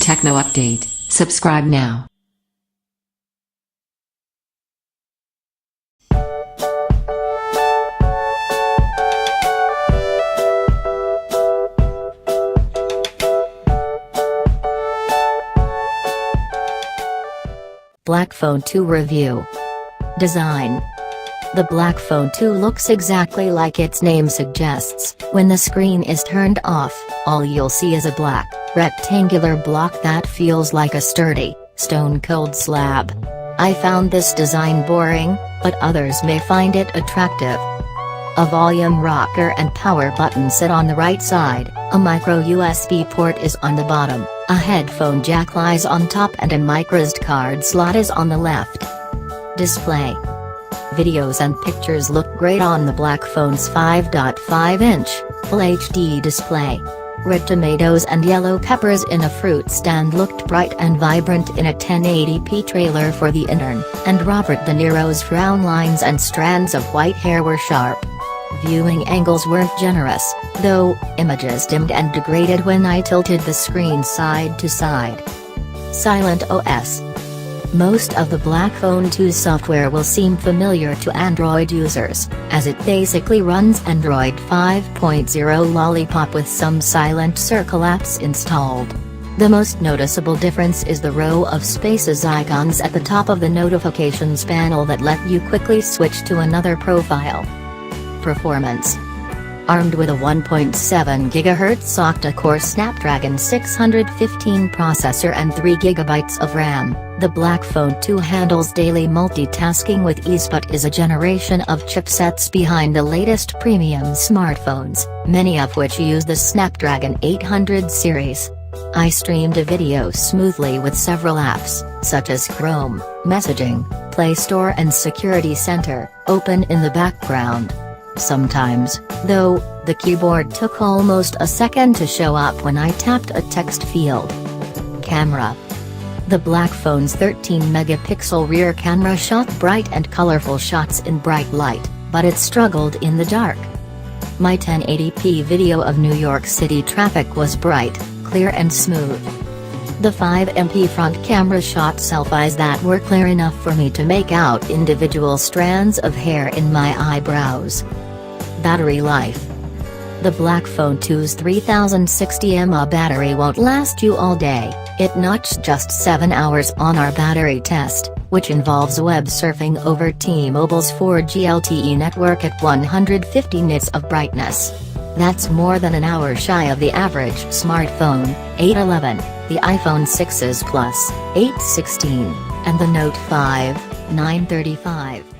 Techno update. Subscribe now. Blackphone 2 Review. Design. The Blackphone 2 looks exactly like its name suggests. When the screen is turned off, all you'll see is a black, rectangular block that feels like a sturdy, stone-cold slab. I found this design boring, but others may find it attractive. A volume rocker and power button sit on the right side, a micro USB port is on the bottom, a headphone jack lies on top and a microSD card slot is on the left. Display. Videos and pictures look great on the Blackphone's 5.5-inch, Full HD display. Red tomatoes and yellow peppers in a fruit stand looked bright and vibrant in a 1080p trailer for the intern, and Robert De Niro's frown lines and strands of white hair were sharp. Viewing angles weren't generous, though, images dimmed and degraded when I tilted the screen side to side. Silent OS. Most of the Blackphone 2 software will seem familiar to Android users, as it basically runs Android 5.0 Lollipop with some Silent Circle apps installed. The most noticeable difference is the row of Spaces icons at the top of the notifications panel that let you quickly switch to another profile. Performance. Armed with a 1.7 GHz Octa-Core Snapdragon 615 processor and 3 GB of RAM, the Blackphone 2 handles daily multitasking with ease but is a generation of chipsets behind the latest premium smartphones, many of which use the Snapdragon 800 series. I streamed a video smoothly with several apps, such as Chrome, Messaging, Play Store and Security Center, open in the background. Sometimes, though, the keyboard took almost a second to show up when I tapped a text field. Camera. The Blackphone's 13-megapixel rear camera shot bright and colorful shots in bright light, but it struggled in the dark. My 1080p video of New York City traffic was bright, clear and smooth. The 5MP front camera shot selfies that were clear enough for me to make out individual strands of hair in my eyebrows. Battery life. The Blackphone 2's 3060 mAh battery won't last you all day. It notched just 7 hours on our battery test, which involves web surfing over T-Mobile's 4G LTE network at 150 nits of brightness. That's more than an hour shy of the average smartphone, 811, the iPhone 6s Plus, 816, and the Note 5, 935.